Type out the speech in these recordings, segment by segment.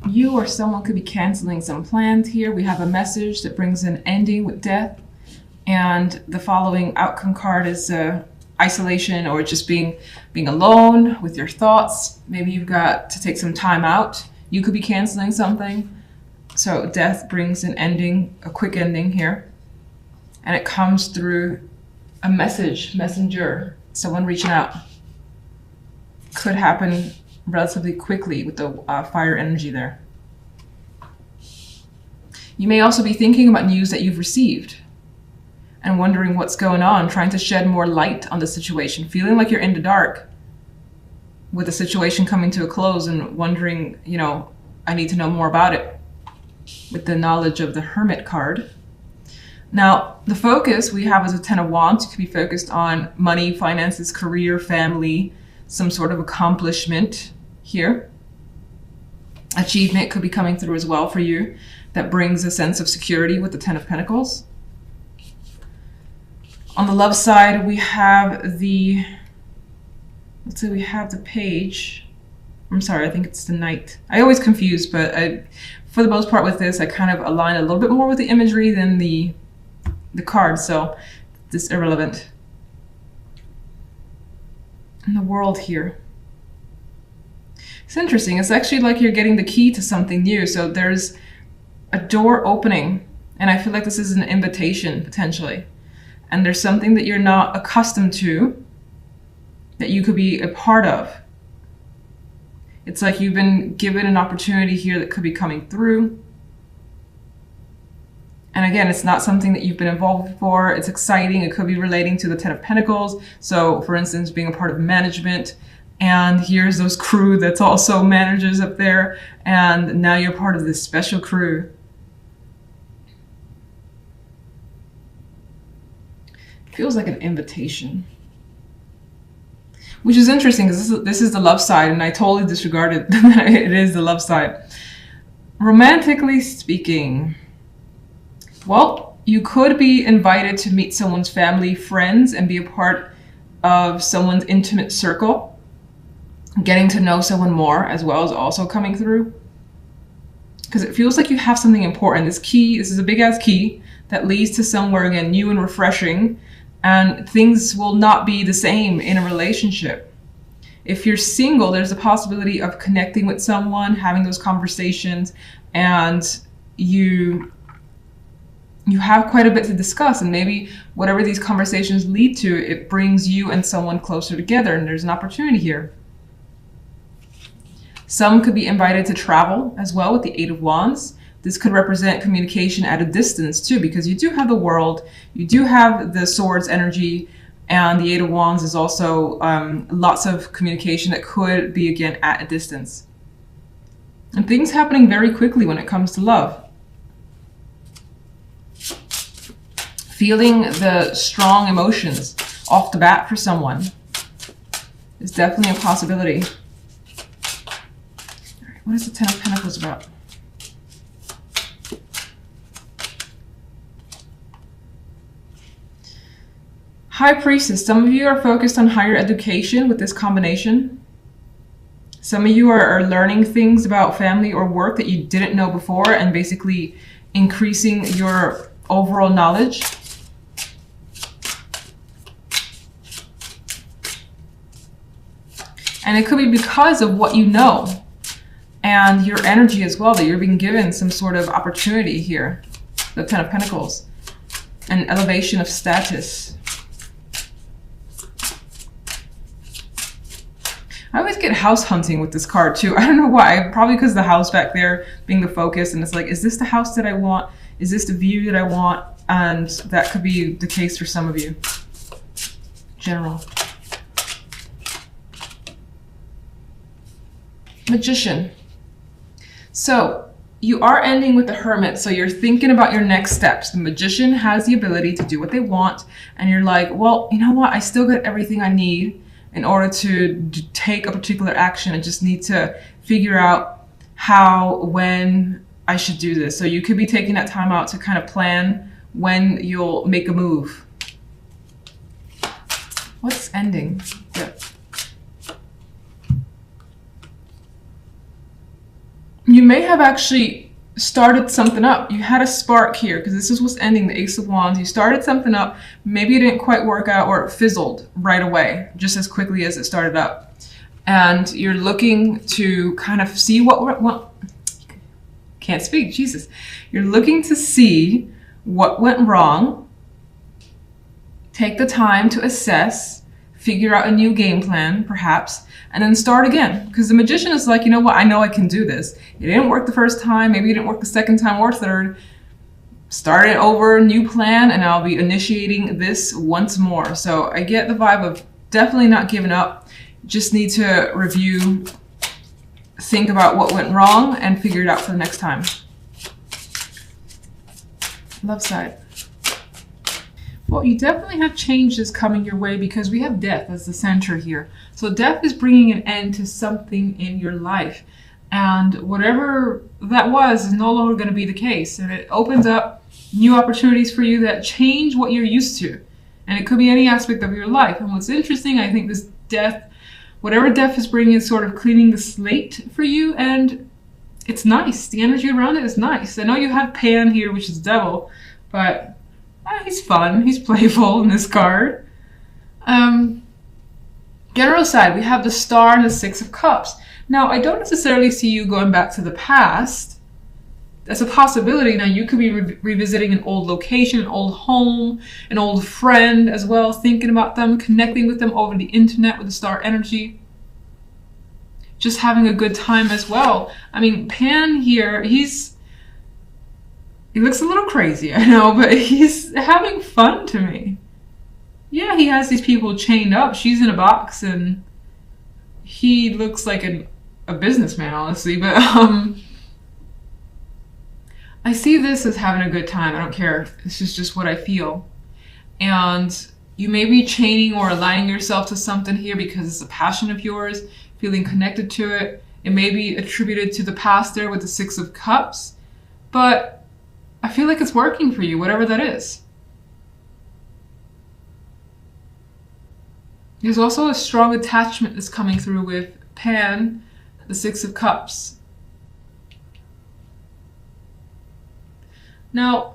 You or someone could be canceling some plans here. We have a message that brings an ending with death. And the following outcome card is isolation, or just being alone with your thoughts. Maybe you've got to take some time out. You could be canceling something. So death brings an ending, a quick ending here. And it comes through a messenger, someone reaching out. Could happen relatively quickly with the fire energy there. You may also be thinking about news that you've received and wondering what's going on, trying to shed more light on the situation, feeling like you're in the dark with the situation coming to a close and wondering, you know, I need to know more about it, with the knowledge of the Hermit card. Now, the focus we have as a Ten of Wands could be focused on money, finances, career, family, some sort of accomplishment here. Achievement could be coming through as well for you. That brings a sense of security with the Ten of Pentacles. On the love side, we have the, let's say we have the Page. I'm sorry, I think it's the Knight. I always confuse, but for the most part with this, I kind of align a little bit more with the imagery than the card, so this is irrelevant. And the World here. It's interesting. It's actually like you're getting the key to something new. So there's a door opening, and I feel like this is an invitation potentially. And there's something that you're not accustomed to that you could be a part of. It's like you've been given an opportunity here that could be coming through. And again, it's not something that you've been involved before. It's exciting. It could be relating to the Ten of Pentacles. So for instance, being a part of management, and here's those crew that's also managers up there. And now you're part of this special crew. Feels like an invitation, which is interesting because this is the love side, and I totally disregarded that it is the love side. Romantically speaking, well, you could be invited to meet someone's family, friends, and be a part of someone's intimate circle. Getting to know someone more as well is also coming through, because it feels like you have something important. This key, this is a big ass key that leads to somewhere again new and refreshing. And things will not be the same in a relationship. If you're single, there's a possibility of connecting with someone, having those conversations, and you have quite a bit to discuss. And maybe whatever these conversations lead to, it brings you and someone closer together, and there's an opportunity here. Some could be invited to travel as well with the Eight of Wands. This could represent communication at a distance too, because you do have the World, you do have the Swords energy, and the Eight of Wands is also lots of communication that could be, again, at a distance. And things happening very quickly when it comes to love. Feeling the strong emotions off the bat for someone is definitely a possibility. All right, what is the Ten of Pentacles about? High Priestess, some of you are focused on higher education with this combination. Some of you are learning things about family or work that you didn't know before, and basically increasing your overall knowledge. And it could be because of what you know and your energy as well, that you're being given some sort of opportunity here. The Ten of Pentacles, an elevation of status. I always get house hunting with this card too. I don't know why. Probably because the house back there being the focus, and it's like, is this the house that I want? Is this the view that I want? And that could be the case for some of you. General. Magician. So you are ending with the Hermit, so you're thinking about your next steps. The Magician has the ability to do what they want, and you're like, well, you know what? I still got everything I need in order to take a particular action. I just need to figure out how, when I should do this. So you could be taking that time out to kind of plan when you'll make a move. What's ending? Yeah. You may have actually started something up. You had a spark here because this is what's ending, the Ace of Wands. You started something up. Maybe it didn't quite work out, or it fizzled right away, just as quickly as it started up. And you're looking to kind of see can't speak, Jesus. You're looking to see what went wrong. Take the time to assess, figure out a new game plan, perhaps, and then start again. Because the Magician is like, you know what, I know I can do this. It didn't work the first time, maybe it didn't work the second time or third. Start it over, new plan, and I'll be initiating this once more. So I get the vibe of definitely not giving up. Just need to review, think about what went wrong, and figure it out for the next time. Love side. Well, you definitely have changes coming your way because we have death as the center here. So death is bringing an end to something in your life. And whatever that was is no longer going to be the case. And it opens up new opportunities for you that change what you're used to. And it could be any aspect of your life. And what's interesting, I think this death, whatever death is bringing, is sort of cleaning the slate for you. And it's nice. The energy around it is nice. I know you have Pan here, which is devil, but he's fun, he's playful in this card. General side, we have the Star and the Six of Cups. Now, I don't necessarily see you going back to the past. That's a possibility. Now, you could be revisiting an old location, an old home, an old friend as well, thinking about them, connecting with them over the internet with the Star energy. Just having a good time as well. I mean, Pan here, he looks a little crazy, I know, but he's having fun to me. Yeah, he has these people chained up. She's in a box, and he looks like a businessman, honestly. But I see this as having a good time. I don't care. This is just what I feel. And you may be chaining or aligning yourself to something here because it's a passion of yours, feeling connected to it. It may be attributed to the past there with the Six of Cups, but I feel like it's working for you, whatever that is. There's also a strong attachment that's coming through with Pan, the Six of Cups. Now,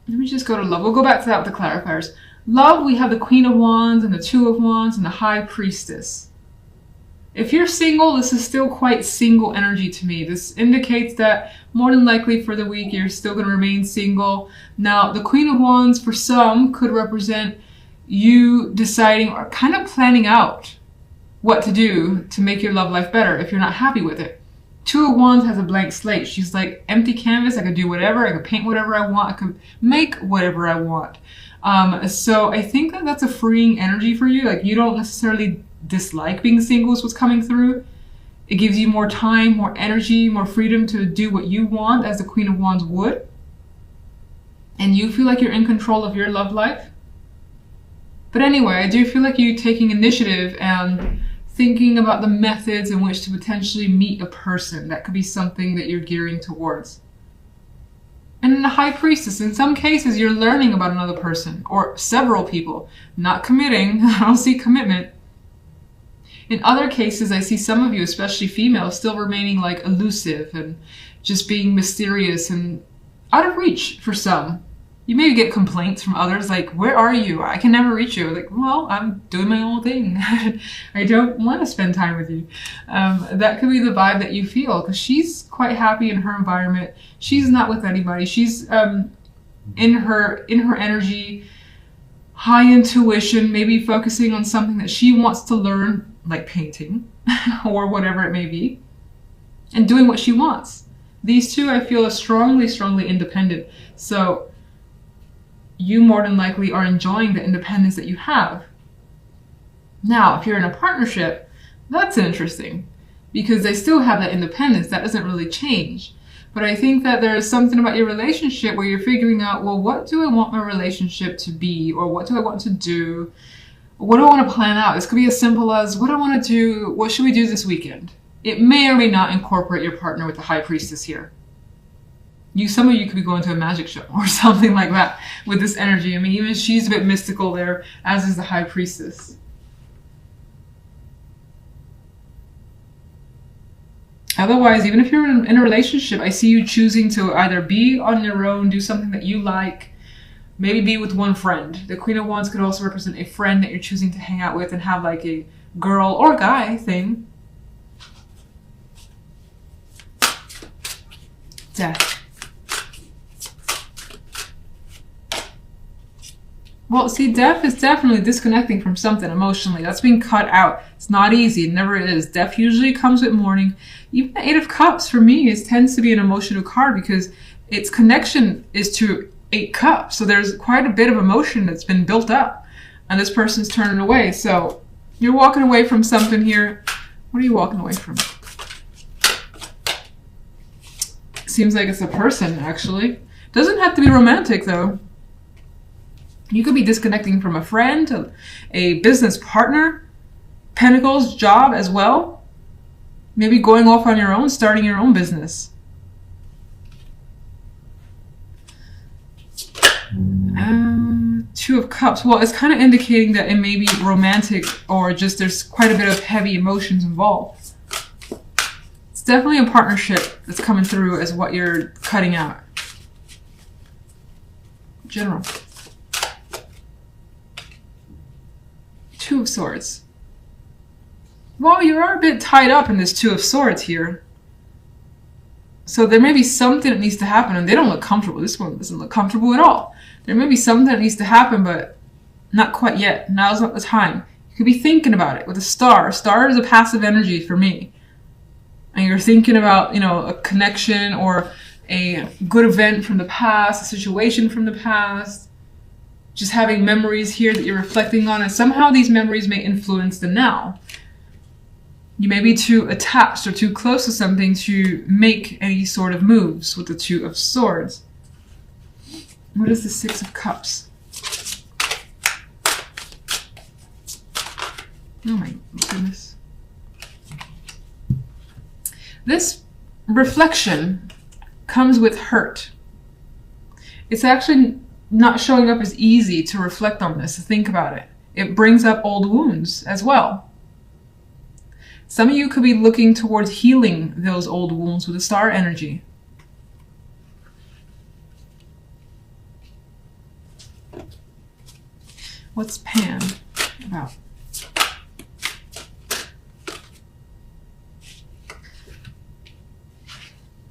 let me just go to love. We'll go back to that with the clarifiers. Love, we have the Queen of Wands and the Two of Wands and the High Priestess. If you're single, this is still quite single energy to me. This indicates that more than likely for the week, you're still going to remain single. Now, the Queen of Wands for some could represent you deciding or kind of planning out what to do to make your love life better if you're not happy with it. Two of Wands has a blank slate. She's like, empty canvas. I could do whatever. I could paint whatever I want. I could make whatever I want. So I think that that's a freeing energy for you. Like, you don't necessarily dislike being single is what's coming through. It gives you more time, more energy, more freedom to do what you want as the Queen of Wands would. And you feel like you're in control of your love life. But anyway, I do feel like you taking initiative and thinking about the methods in which to potentially meet a person. That could be something that you're gearing towards. And in the High Priestess, in some cases, you're learning about another person or several people, not committing. I don't see commitment. In other cases, I see some of you, especially females, still remaining like elusive and just being mysterious and out of reach for some. You may get complaints from others like, where are you? I can never reach you. Like, well, I'm doing my own thing. I don't want to spend time with you. That could be the vibe that you feel because she's quite happy in her environment. She's not with anybody. She's in her energy, high intuition, maybe focusing on something that she wants to learn, like painting or whatever it may be, and doing what she wants. These two, I feel, are strongly, strongly independent. So you more than likely are enjoying the independence that you have. Now, if you're in a partnership, that's interesting because they still have that independence. That doesn't really change. But I think that there is something about your relationship where you're figuring out, well, what do I want my relationship to be? Or what do I want to do? What do I want to plan out? This could be as simple as, what do I want to do? What should we do this weekend? It may or may not incorporate your partner with the High Priestess here. Some of you could be going to a magic show or something like that with this energy. I mean, even she's a bit mystical there, as is the High Priestess. Otherwise, even if you're in a relationship, I see you choosing to either be on your own, do something that you like, maybe be with one friend. The Queen of Wands could also represent a friend that you're choosing to hang out with and have like a girl or guy thing. Death. Well, see, death is definitely disconnecting from something emotionally. That's being cut out. It's not easy. It never is. Death usually comes with mourning. Even the Eight of Cups, for me, tends to be an emotional card because its connection is to 8 cups. So there's quite a bit of emotion that's been built up. And this person's turning away. So you're walking away from something here. What are you walking away from? Seems like it's a person, actually. Doesn't have to be romantic, though. You could be disconnecting from a friend, a business partner, Pentacles, job as well. Maybe going off on your own, starting your own business. Two of Cups. Well, it's kind of indicating that it may be romantic or just there's quite a bit of heavy emotions involved. It's definitely a partnership that's coming through as what you're cutting out. General. Two of Swords. Well, you are a bit tied up in this Two of Swords here. So there may be something that needs to happen, and they don't look comfortable. This one doesn't look comfortable at all. There may be something that needs to happen, but not quite yet. Now's not the time. You could be thinking about it with a star. A star is a passive energy for me. And you're thinking about, you know, a connection or a good event from the past, a situation from the past. Just having memories here that you're reflecting on, and somehow these memories may influence the now. You may be too attached or too close to something to make any sort of moves with the Two of Swords. What is the Six of Cups? Oh my goodness. This reflection comes with hurt. It's actually not showing up as easy to reflect on this, to think about it. It brings up old wounds as well. Some of you could be looking towards healing those old wounds with the star energy. What's Pan about?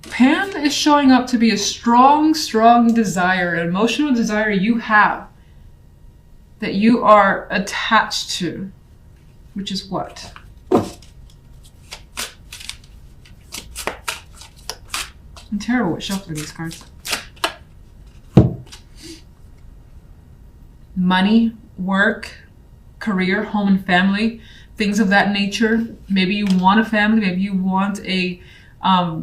Pan is showing up to be a strong, strong desire, an emotional desire you have that you are attached to, which is what? I'm terrible at shuffling these cards. Money, work, career, home and family, things of that nature. Maybe you want a family, maybe you want a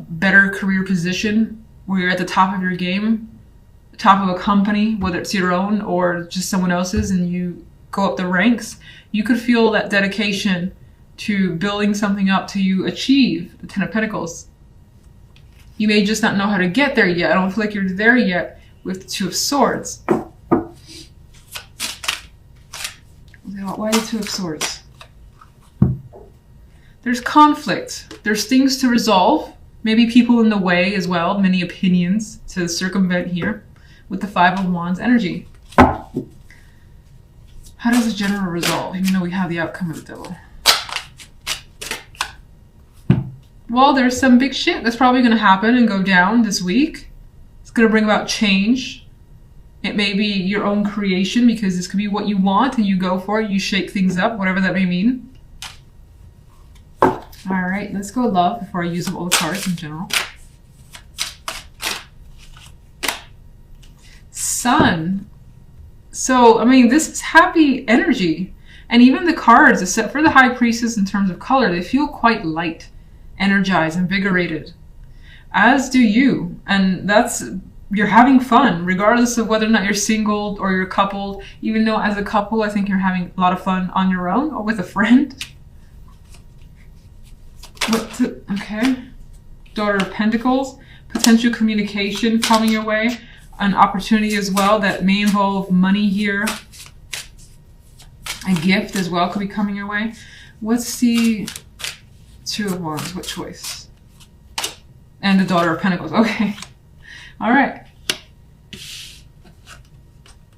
better career position where you're at the top of your game, top of a company, whether it's your own or just someone else's, and you go up the ranks. You could feel that dedication to building something up till you achieve the Ten of Pentacles. You may just not know how to get there yet. I don't feel like you're there yet with the Two of Swords. Why the Two of Swords? There's conflict. There's things to resolve. Maybe people in the way as well. Many opinions to circumvent here with the Five of Wands energy. How does the general resolve, even though we have the outcome of the Devil? Well, there's some big shit that's probably going to happen and go down this week. It's going to bring about change. It may be your own creation because this could be what you want and you go for it. You shake things up, whatever that may mean. All right, let's go love before I use up all the cards in general. Sun. So, I mean, this is happy energy. And even the cards, except for the High Priestess in terms of color, they feel quite light, energized, invigorated. As do you. And that's, you're having fun, regardless of whether or not you're single or you're coupled. Even though as a couple, I think you're having a lot of fun on your own or with a friend. Okay. Daughter of Pentacles. Potential communication coming your way. An opportunity as well that may involve money here. A gift as well could be coming your way. What's the Two of Wands? What choice? And the Daughter of Pentacles. Okay. All right.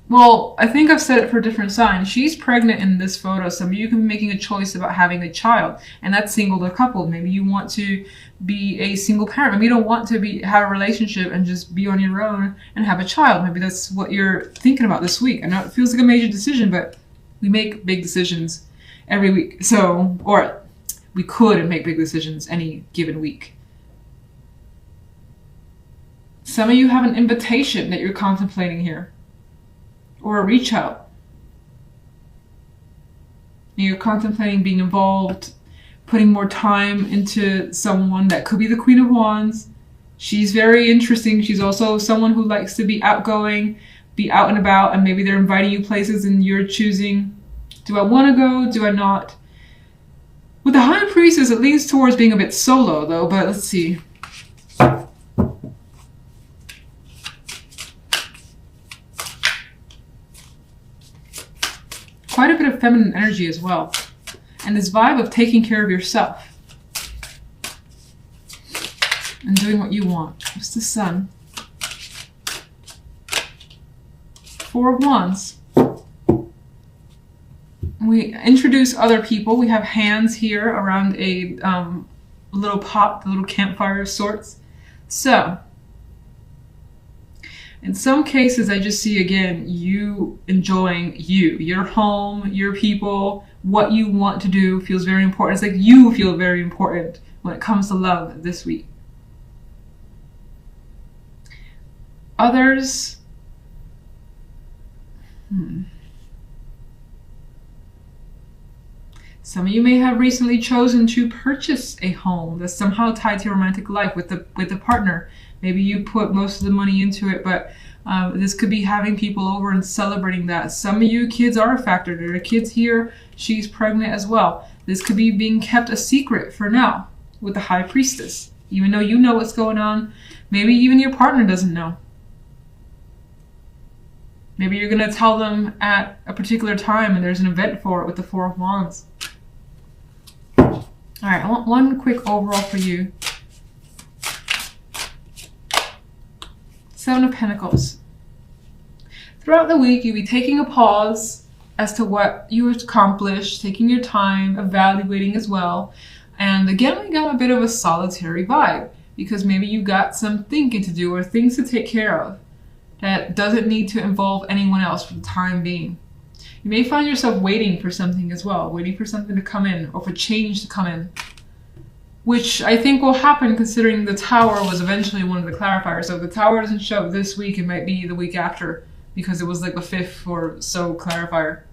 Well, I think I've said it for different signs. She's pregnant in this photo. Some of you can be making a choice about having a child, and that's single or coupled. Maybe you want to be a single parent. Maybe you don't want to have a relationship and just be on your own and have a child. Maybe that's what you're thinking about this week. I know it feels like a major decision, but we make big decisions every week. So, or we could make big decisions any given week. Some of you have an invitation that you're contemplating here, or a reach out. You're contemplating being involved, putting more time into someone that could be the Queen of Wands. She's very interesting. She's also someone who likes to be outgoing, be out and about, and maybe they're inviting you places and you're choosing, do I want to go? Do I not? With the High Priestess, it leans towards being a bit solo though, but let's see. Quite a bit of feminine energy as well. And this vibe of taking care of yourself. And doing what you want. What's the Sun? Four of Wands. We introduce other people. We have hands here around a little pot, a little campfire of sorts. So, in some cases, I just see, again, you enjoying your home, your people, what you want to do feels very important. It's like you feel very important when it comes to love this week. Others, some of you may have recently chosen to purchase a home that's somehow tied to your romantic life with the partner. Maybe you put most of the money into it, but this could be having people over and celebrating that. Some of you kids are a factor. There are kids here. She's pregnant as well. This could be being kept a secret for now with the High Priestess. Even though you know what's going on, maybe even your partner doesn't know. Maybe you're going to tell them at a particular time and there's an event for it with the Four of Wands. All right, I want one quick overall for you. Seven of Pentacles. Throughout the week, you'll be taking a pause as to what you accomplished, taking your time, evaluating as well. And again, we got a bit of a solitary vibe because maybe you got some thinking to do or things to take care of that doesn't need to involve anyone else for the time being. You may find yourself waiting for something as well, waiting for something to come in or for change to come in, which I think will happen considering the Tower was eventually one of the clarifiers. So if the Tower doesn't show up this week, it might be the week after because it was like the fifth or so clarifier.